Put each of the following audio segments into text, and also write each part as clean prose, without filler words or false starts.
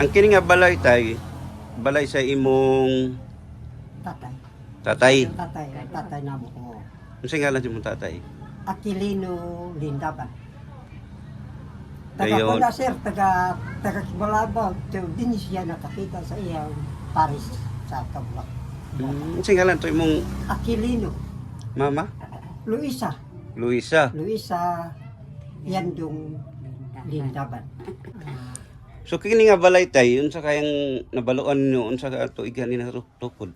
Ang kini nga balay tay, balay sa imong Tatay. tatay. Yung tatay namo ko. Unsa ngalan sa imong tatay? Aquilino Lindaban. Dayon. Taga pala sir, taga Kibalabag. Din siya nakakita sa iyang Paris sa Kabulak. Unsa ngalan to imong Aquilino, mama? Luisa, Luisa. Yandong Lindaban. So kini nga balay tay, unsa kayang nabaluan niyo unsa ka tuigan ni na tukod?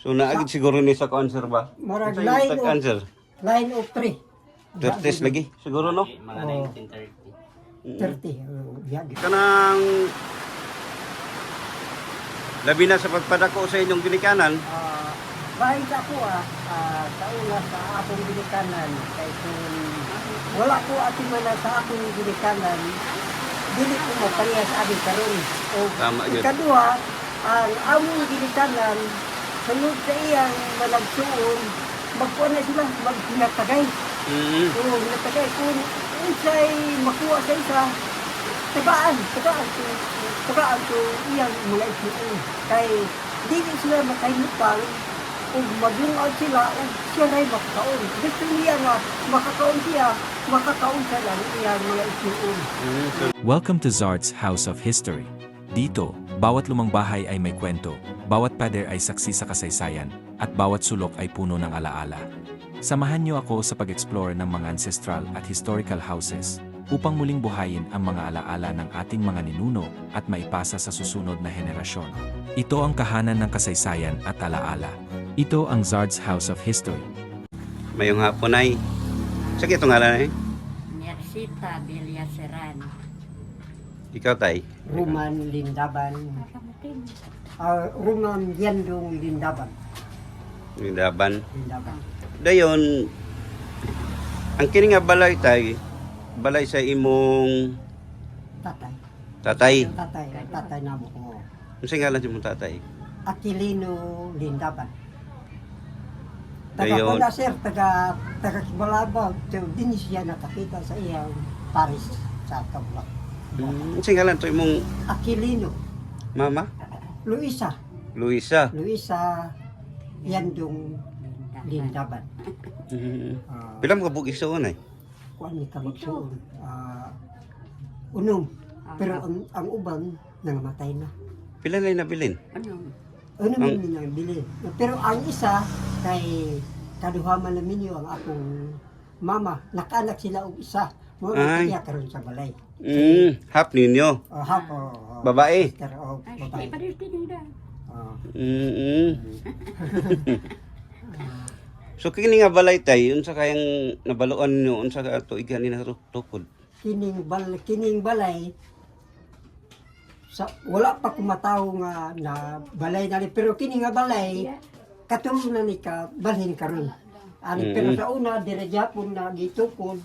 So naagid siguro ni sa cancer ba? Marag Unsa yung line sa of- cancer? Line of 3. 30 lagi siguro no? Mga Oo. 1930. 30. Biyag. Kanang labi na sa pagpadako sa inyong ginikanan. Bahit ako sa una sa akong ginikanan, kay kung wala ko atimana sa akong ginikanan, dili ko maparehas abi karon. O Tama yun. ikaduha, ang among ginikanan, sunod sa iyang malagsuon, magkuha na sila, maghinatagay. Oo, hinatagay. Kung unsay makuha sa isa, tagaan to iyang mga isuon. Kay dili sila makahinupang, o maglungag sila, o siya na'y makakaon. Gusto niya nga, makakaon siya lang iyang mga isuon. Welcome to Zard's House of History. Dito, bawat lumang bahay ay may kwento, bawat pader ay saksi sa kasaysayan, at bawat sulok ay puno ng alaala. Samahan niyo ako sa pag-explore ng mga ancestral at historical houses upang muling buhayin ang mga alaala ng ating mga ninuno at maipasa sa susunod na henerasyon. Ito ang kahanan ng kasaysayan at alaala. Ito ang Zard's House of History. Mayong hapon ay. Sige itong ngalan ay. Nersita Villaseran. Ikaw tay. Roman Lindaban. Roman Yandong Lindaban. Lindaban. Lindaban. Dayon ang kini nga balay tay, balay sa imong Tatay. tatay. Yung tatay namo ko. Unsa ngalan sa imong tatay? Aquilino Lindaban. Taga Dayon. pala sir, taga Kibalabag. Din siya nakakita sa iyang Paris sa Kabulak. Unsa ngalan to imong Aquilino, mama? Luisa, Luisa. Yandong Lindaban. Pila mo ka bugis sa unay? Kuan ni kabagsuon. Unom. Pero ang uban nangamatay na. Pila lay nabilin? Unom ni nang bili. Pero ang isa kay kaduhaman namin niyo ang akong mama. Nakaanak sila og isa. Mo Ay. na karon sa balay. Hap ninyo. Babae. Sister o Ay, babae. pa rin tinida. So kini nga balay tay, unsa kayang nabaluan niyo unsa ka tuigan ni na tukod? Kining balay sa wala pa kumataw nga na balay na ni, pero kini nga balay katulong na ni ka balhin karon. Ani pero sa una dire gyapon na gitukod,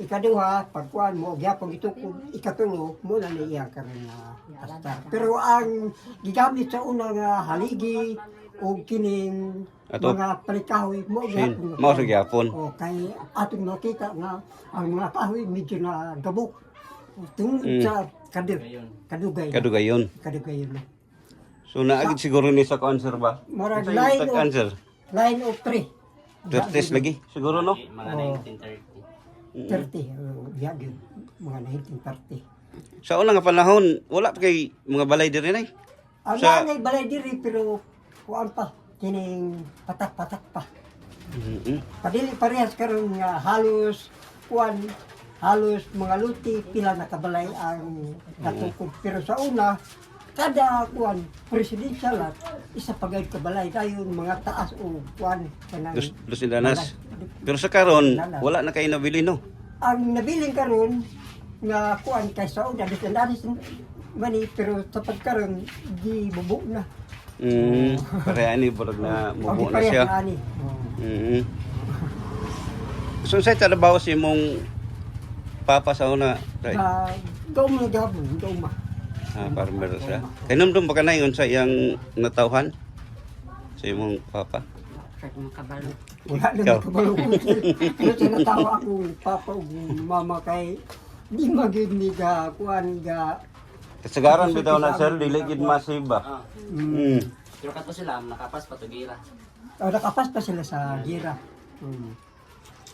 ikaduha pagkuan mo gyapon gitukod, ikatulo mo na niya karon na astar. Pero ang gigamit sa una nga haligi o kining Ato? mga palikahoy mo gyapon. Mao sa gyapon. O kay atong nakita nga ang mga kahoy medyo na gabok. Tungod sa kadugay. Kadugayon. Kadugay na. So naagid siguro ni sa cancer ba? Marag Unsa yung line sa of- cancer? Line of 3. 30 lagi siguro no? Mga Oo. 1930. 30. Biyag yun. Mga 1930. Sa una nga panahon, wala pa kay mga balay diri nay. Ang Sa- nanay balay diri pero kuan pa. Kining patak-patak pa. Padili parehas karon nga halos kuan halos mga luti pila nakabalay ang katukod. Pero sa una kada kuan presidential at isa pagay kabalay dayon mga taas o kuan kanang Dos Indanas. Pero sa karon, wala na kay nabili no. ang nabiling karon nga kuan kay sa una danis mani pero sa pagkaron di bubo na. Pareha ni burag na Ang mubo na parehas siya. na ani. So sa trabaho si mong papa sa una, tay. Gaw mo gabon, gaw ma. Farmer siya. Kay numdum ba kanay unsa iyang natawhan sa imong papa? Sa mga kabalo. Wala Ikaw? lang kabalo ko. Pero sinatawa ako papa ug mama kay di magid ni ga kuan ga Kasagaran bitaw na sir, dili gid masiba. Ah. Mm. Pero kato sila, nakapas pa to gira. Nakapas pa sila sa gira.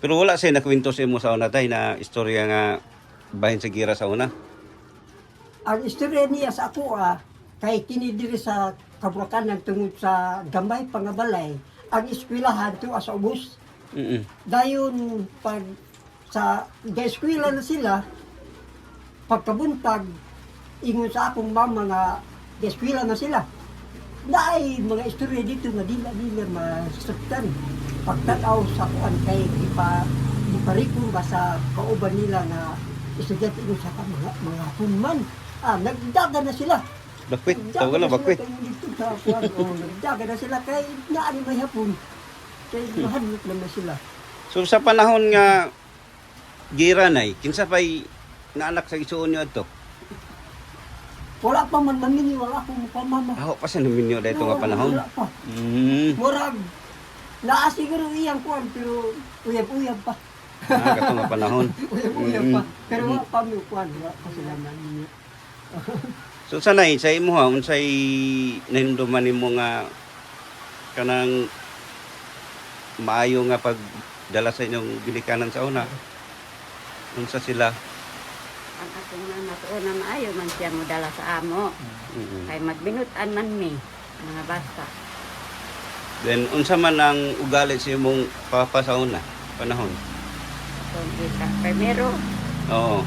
Pero wala siya nakwento sa imo sa una tay na istorya nga bahin sa gira sa una. Ang istorya niya sa ako kay kini diri sa Kaburakan tungod sa gamay pangabalay, ang eskwelahan to sa ubos. Dayon pag sa eskwela na sila, pagkabuntag, ingon sa akong mama nga eskwela na sila. Naay mga istorya dito nga dila masaktan. Pagtanaw sa kuan kay iparikon ba sa kauban nila na estudyante sa mga hunman. Nagdaga na sila. Bakwit, tawag na bakwit. Nagdaga na sila kay naani may hapon. Kay mahanap naman sila. So sa panahon nga gira nay, kinsa pay naanak sa isuon niyo adto? Wala pa man mamini, wala akong pamama. Ako pa sa naminyo dayto nga panahon. Wala pa. Murag, siguro iyang kuan, pero uyab-uyab pa. Kato nga panahon. Uyab-uyab pa. Pero wala pa may kuan, wala pa sila naminyo. So sanay sa imo ha, unsay nahinduman nimo nga kanang maayo nga pagdala sa inyong ginikanan sa una. Unsa sila? Ang akong anak una maayo man siya mo dala sa amo. Kay magbinutan man mi mga bata. Then unsa man ang ugali sa imong papa sa una panahon? Kung kita primero, Oo.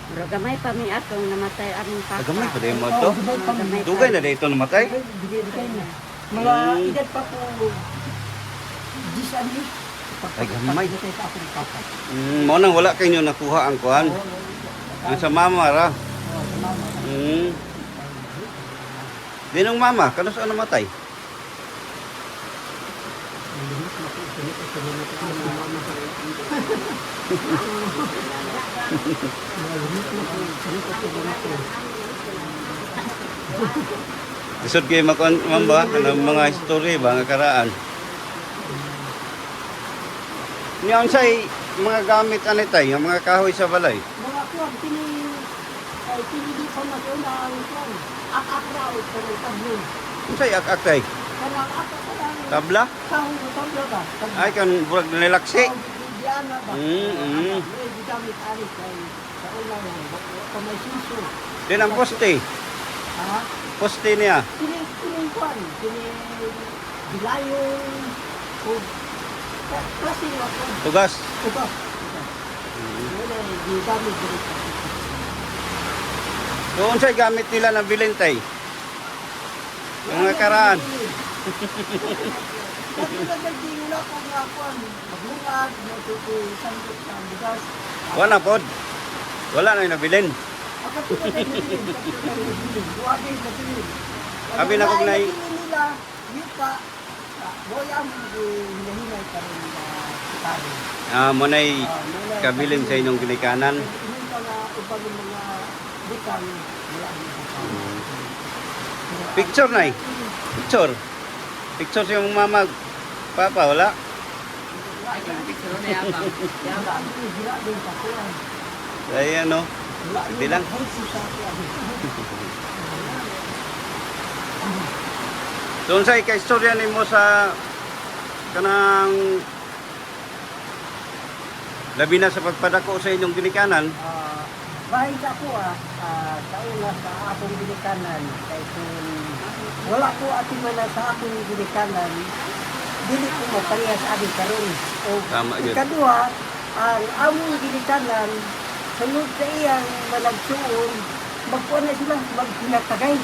pero gamay pa mi akong namatay aming papa. Gamay pa din mo to. Gamay pa. Dugay na dito namatay. Bigay na. Mga edad pa po, 10 anos. Ay, gamay. Pagkatay sa akong papa. Mo nang wala kayo nakuha ang kuan. Ang sa mama ra. Sa mama. Dinong mama, kano sa namatay? Isod kayo mamba, kanang mga history ba, nga karaan. Niyan say mga gamit anitay, yung mga kahoy sa balay. Mga kuwan, kini di pa na ang kuwan. Ak-ak raw, pero tablon. Unsay ak-ak tay? Kanang ak-ak pa lang. Tabla? Sahong na tabla ba? Ay kan burag nilaksi. Diana ba? Mm. Di gamit alis kay sa ulang kamay suso. Din ang poste. Ha? Poste niya. Kini kuwan, kini dilayon o kasi ako. Tugas. Ito. Wala, di gamit dito. So unsay gamit nila na bilintay? Yung mga karaan. Kasi nagding na ko nga kuwan, maglungag, sandok sa bigas. Wala pod. Wala na yung nabilin. Abi na kog nay nila, yuta, boyang hinahinay ka rin kitado. mo nay kabilin sa inyong ginikanan. Yung mga upang yung mga bukang, wala ang Picture nay. Picture. Picture sa iyong mama. Papa wala. Ay, kung picture na yabang. Yabang. Wala din sa kuwan. Ay ano. Hindi lang. Doon sa ika-istorya nimo sa kanang labi na sa pagpadako sa inyong ginikanan. Bahay sa ako sa una sa akong ginikanan, kay kung wala ko atimana sa akong ginikanan, dili ko maparehas abi karon. O Tama yun. ikaduha, ang among ginikanan, sunod sa iyang malagsuon, magkuha na sila, maghinatagay.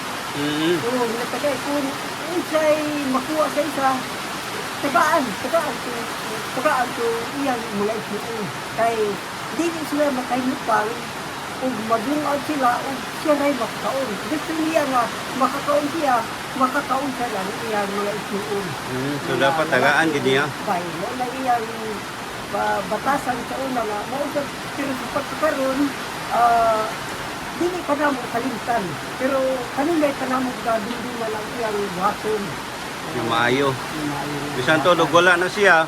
Oo, hinatagay. Kung unsay makuha sa isa, tagaan to iyang mga isuon. Kay dili sila makahinupang, o maglungag sila, o siya na'y makakaon. Gusto niya nga, makakaon siya lang iyang mga isuon. So dapat tagaan gid niya. Kay wala iyang batasan sa una nga, mausap, pero sa pagkakaroon, dili pa na mo kalimtan. Pero kanina pa na mo hindi na lang iyang buhaton. Yung maayo. Bisan to dog wala na siya.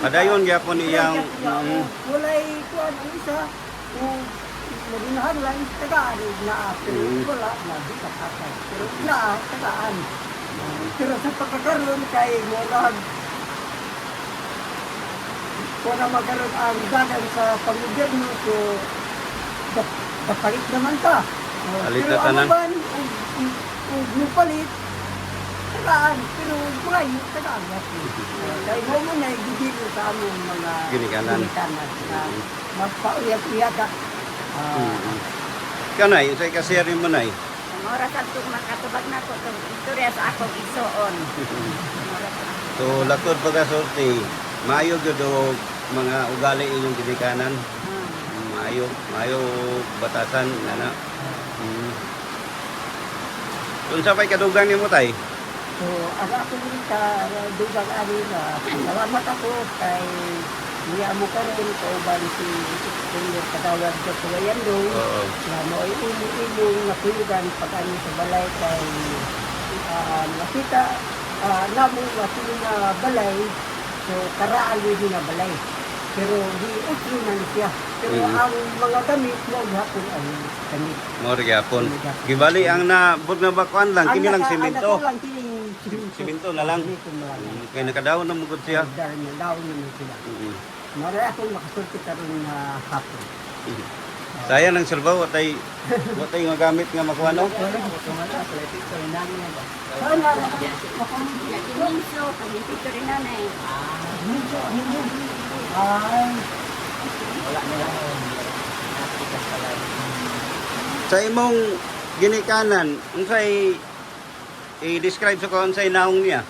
Padayon gyapon iyang Walay kuan ang isa, Madinahan lang, tagaan na, pero wala, na, di kakasay. Pero na, tagaan. Pero sa pagkakaroon kay Morag, kung na magkaroon ang dagan sa pag-gobyerno, so, kapalit naman ka. Palit Pero na tanan. ano ba, kung nupalit, tagaan, pero buhay, tagaan. Kaya mo mo na, gigilo sa among mga Ginikanan. na magpauyak-uyak ka. Ikaw na, unsay kasiyari mo na Ang oras at kung makatubag na ko itong istorya sa akong isuon. So, lakod pagkasorte, maayo gyud og mga ugali inyong ginikanan. Maayo batasan nana. Unsa pay kadugang nimo tay? So, ang ako rin ka, dugang ani na, salamat ako kay niya mo karon kauban si Senior Kadawad sa Tulayando. Oo. Na mo ay imo natulugan pag-ani sa balay kay nakita namo matulog na balay, so karaan din na balay. Pero di utro na siya. Pero ang mga damit mo gihapon ang damit. Mo ri gyapon. Gibali ang nabot nga bakuan lang kini lang Ang semento. lang kining Semento na lang. Semento na lang. Kay nakadaw na mugod siya. Dahil na daw naman sila. Maray akong makasulti karon na hapon. Sayang ng silbaw watay nga gamit nga makuano. Sana Yakininso, pag-ipito rin nanay. ay Sa imong ginikanan, unsay i-describe sa ko unsay naong niya?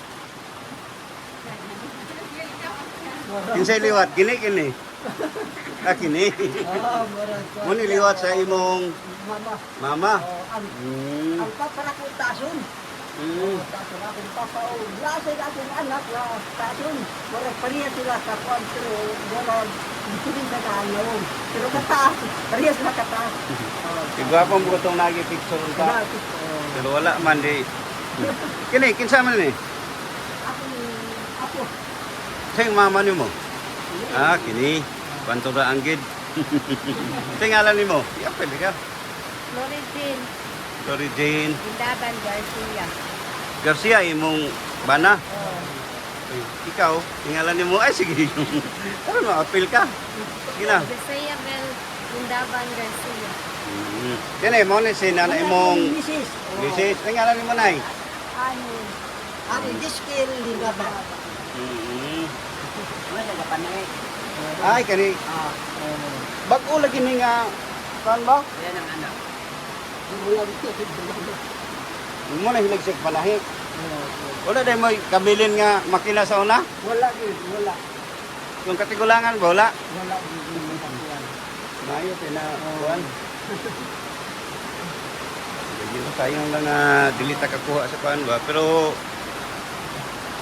Kinsay liwat kini. Kini. Muni liwat sa imong mama. mama. Ang Mm. ang papa na ko tason. Mm. Tason akong papa o lasay akong anak na tason. Wala pariya sila sa kwantro. Wala dito rin sa naanong. Pero kataas. Parehas na kataas. Igwapon mo itong nag-picture ka. Pero wala man di. Kini, kinsa man ni? Ako. Sa yung mama ni mo? Ah, kini. Pantura ang gid. Sa ngalan ni mo? Iya, pwede ka. Florentin, Sorry, Jane. Indaban, Garcia. Garcia, imong bana. Ay, ikaw, tingalan ni mo. Ay, sige. Ano, ma-appeal ka. Sige na. Garcia Bel, Indaban, Garcia. Kini, mo ni si nanay mong Mrs. misis. Tingalan ni mo, nay. Ano? Ang diskil nila ba? Wala ka pa na eh. Ay, kani. Bago lagi ni nga. Saan ba? Yan ang anak. Mo na hinagsik panahik. Wala dahil mo kabilin nga makina sa una. Wala din, wala. Yung katigulangan ba, wala. Wala din. Mayo, pinakuhan. Hindi mo sayang lang dilita kakuha sa kuhan ba. Pero,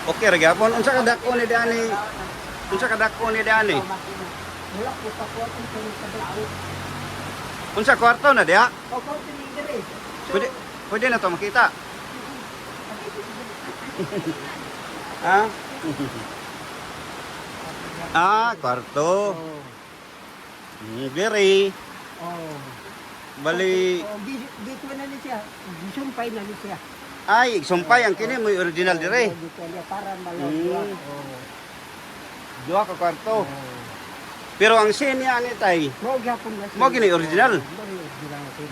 okay, ragyapon. Unsa kadako ni Dani? Unsa kadako ni Dani? Wala ko pa ko ang pagkakadako. Unsa kwarto na diha? O, ko tinigre. Pwede na to makita. Ha? Kwarto. Very. Oh. Bali, Dito na ni siya. Sumpay na ni siya. ay, sumpay ang kini mo original dire. Dito niya para malawak. Duha ka kwarto. Pero ang sin niya ni tay, Mo gyapon na siya. Mo gini original? Mo gini original natin.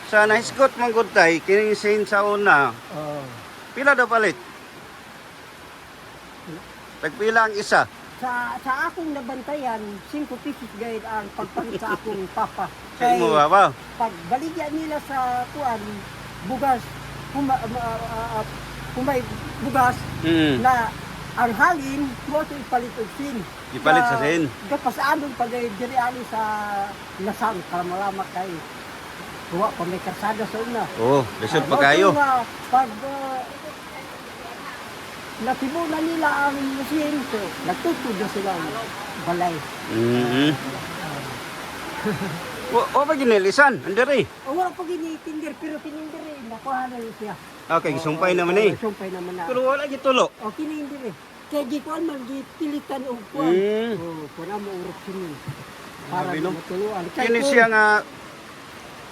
sa nahiskot mong good tay, kining sin sa una, Oh. pila daw palit? Tagpila ang isa. Sa akong nabantayan, 5 pesos gayud ang pagpalit sa akong papa. Sa imo ba ba? Pag baligyan nila sa kuan, bugas, kung may bugas, na ang halin, mo ito ipalit og sin. Ipalit sa sin. Gapasaadong pag diri ani sa lasang, kamalama kay kuha pa may karsada sa una. Oh, lisod pa kayo. Pag natibunan nila ang machine, so nagtutod na sila ang balay. O ba ginilisan? Andiri. O wala pa ginitindir, pero tinindir eh, nakuha na rin siya. Okay, sumpay naman eh. Sumpay naman na. Pero wala gitulo. O kinindir eh. Kaya di ko man, gipilitan o kuhan. O, kuna mo urok sinin. Para Grabe, no? matuluan. Kini siya nga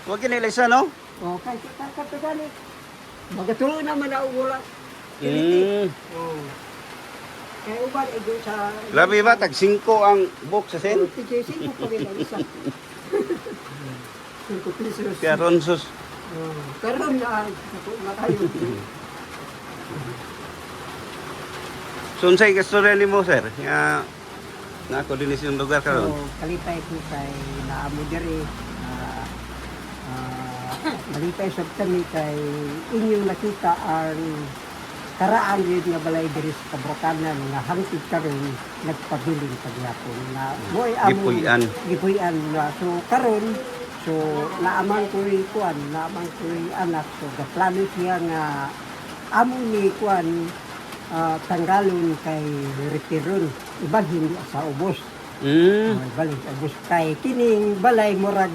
Huwag kinilisa, no? O, kahit kakapagani. Magatuloy naman na wala. Mm. O. Kaya uban, ego sa... Grabe ba? Tag 5 ang book sa sen? Sino pa rin ang isa? 5 pesos. Kaya ronsos. Karoon na, na tayo. So, unsay kastorya ni mo, sir? Nga, na ako din yung lugar karon. So, kalipay ko kay naamo diri. Malipay sa kami kay inyong nakita ang karaan yun nga balay diri sa Kabrakanan nga hangtid karon nagpabiling pagyapon na moy Gipuy-an. gipuy-an na so karon so naaman ko ri kuan naaman ko ri anak so gaplano siya nga amon ni kuan tanggalon kay retiron iban hindi sa ubos. Balik ubos kay kining balay murag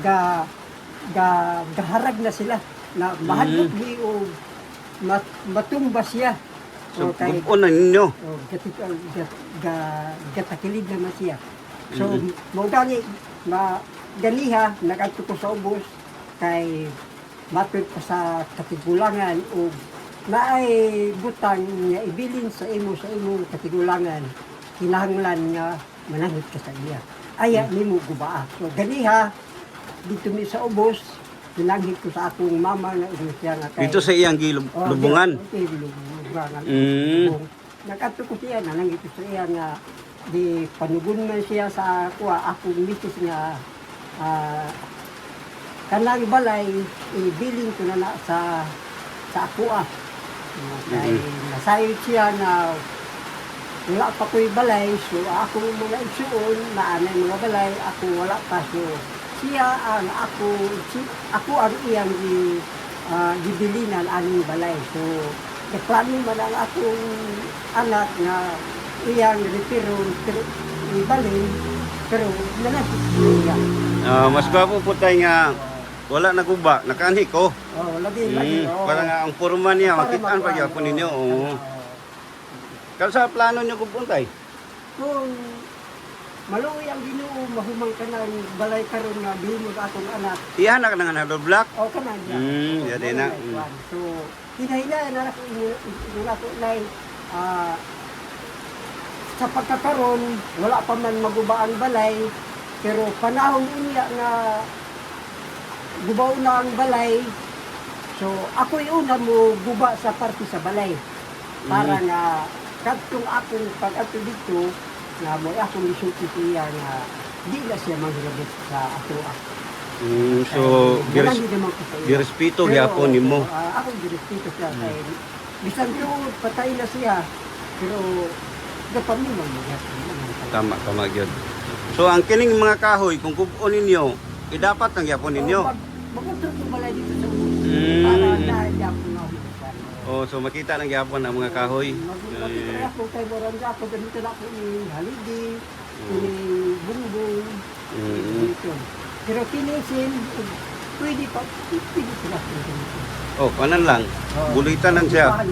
gaharag na sila na mahadlok ni o matumba siya. So, kay gubon na ninyo. gatakilid naman siya. So, mo gani ganiha nagadto ko sa ubos kay matod pa sa katigulangan o naay butang nga ibilin sa imong katigulangan kinahanglan nga manahit ka sa iya. Aya nimo gubaa. So ganiha dito mi sa ubos pinanghit ko sa akong mama nga siya nga kay Dito sa iyang lubungan. Okay, lubungan. Nagadto ko siya na nangito sa iya nga di panugon man siya sa akong misis nga kanang balay ibilin ko na sa ako kay nasayod siya na wala pa ko'y balay so ako mga igsuon na anay mga balay ako wala pa so siya ang ako ang iyang gibilinan aning balay so plano man ang akong anak na iyang retiro ibalin pero nanapit niya. Mas gwapo po tayo nga wala na guba, nakaanhi ko. Lagi. Para nga ang purma niya, makitaan pa gyapon ninyo. Kano sa plano niyo kupuntay? Kung maluwi ang Ginoo mahumang ka ng balay karon nga bihimo sa akong anak. Iyan na ka nga na block. Kanan niya. Yan din na. So, hinahinaan na ako inulay sa pagkakaroon, wala pa man maguba ang balay, pero panahon niya nga gubaw na ang balay, so ako una mo guba sa parte sa balay. Para nga, kadtong akong pag-ato dito, na mo akong isulti siya nga di na siya manghilabot sa ato. So, girespeto gyapon nimo. Ako girespeto siya kay bisan ko patay na siya pero dapat mo Tama gyud. So ang kining mga kahoy kung kubon ninyo, dapat nang gyapon ninyo. Magutod yung balay dito sa para dahil yapon na So makita nang gyapon ang mga kahoy. Magkita ako kay Boranja ako ganito na ako ni Haligi, ni Bungbong. Pero kinisin, pwede sila. Kanan lang. Bulitan lang siya.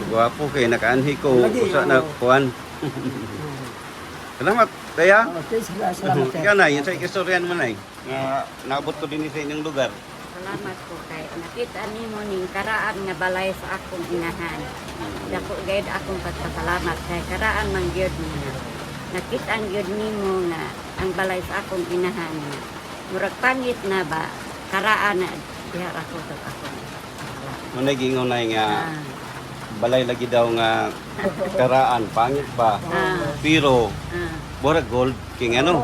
Gwapo kay nakaanhi ko usa na kuan. Salamat, Taya. Okay, salamat. Ikaw na, yun sa ikistoryan mo na naabot ko din sa inyong lugar. Salamat po kay nakita nimo ning karaan nga balay sa akong inahan. Dako gayud akong pagpasalamat kay karaan man gyud niya. Nakita gyud nimo nga ang balay sa akong inahan. Murag pangit na ba karaan na diha ako sa akong. Muna gingon na nga balay lagi daw nga karaan pangit ba. Pero mura gold king ano.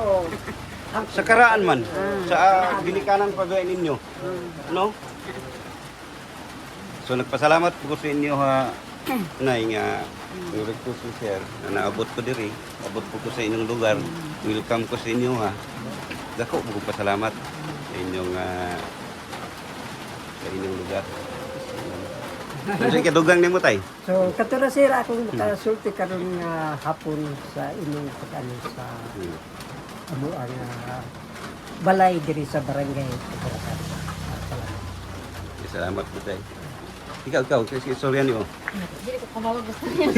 Sa karaan man, sa ginikanan pagawin ninyo. No? So nagpasalamat po sa inyo ha, nay nga nurek ko si sir na naabot ko diri. Abot po ko sa inyong lugar. Welcome ko sa inyo ha. Dako po pasalamat sa inyong lugar. So ikadugang nimo tay. So katulad sir akong nakasulti karon nga hapon sa inyong pag-ano sa amo ang balay diri sa barangay Kabrakan. Salamat po tay. Ikaw, kasi istorya niyo. Hindi ko kumawag gusto niya.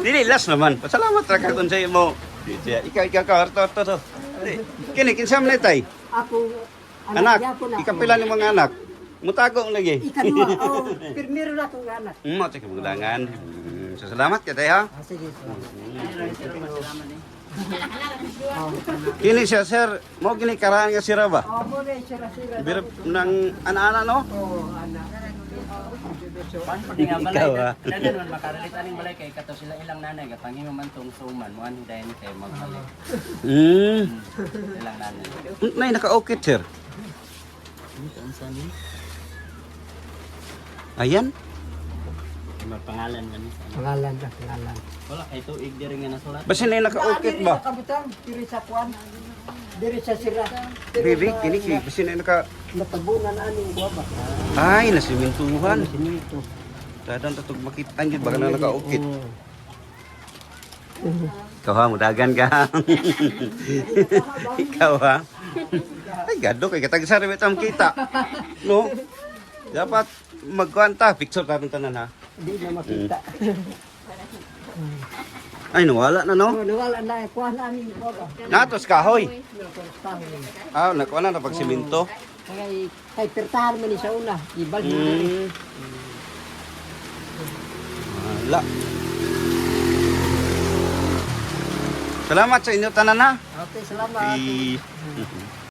Dili, last naman. Pasalamat ra ka kung sa imo. Ikaw, harto. Kini kinsam na tay. Ako, Anak, niya po na. ikapila ni mga anak. Mutago lagi. Ikadua, oh, primero na akong anak. Mo sa kamulangan. So, salamat ka tay ha. Ah, sige. Kini siya sir, mo gini karaan nga sira ba? Oh, mo na sira-sira. Bir nang ana-ana no? Oh, anak. Pan pati nga balay. Ikaw, ah. Dagan man makaralit aning balay kay kato sila ilang nanay ga pangimo man tong suman mo ani dayon kay magbalik. Ilang nanay. Nay naka-okay sir. Ito unsa ni? Ayan. Pangalan man ni. Pangalan na, pangalan. Wala kay tuig diri nga nasulat. Basi nay naka-okay Diri ba? sa kabutang, diri sa kuan. Diri sa sira. Bibi, kini ki basi nay naka Natabunan aning kuwa ba? ay nasimintuhan. Sinito. Dadan tatog makita jud baka na naka-okay. Ikaw ha, mudagan ka. Ikaw ha. Ay, gado kay katag sa tam kita. No? Dapat magkuanta, picture ta tanan ha. Di na makita. Ay, nawala na no? Oh, nawala na kuan aning kuwa ba? Natos kahoy. Nakonstahin. Ah, nakuha na pag siminto. Kay pertahan man ni sa una, ibalhin diri. Wala. Salamat sa inyo tanan ha. Okay, salamat. Eh,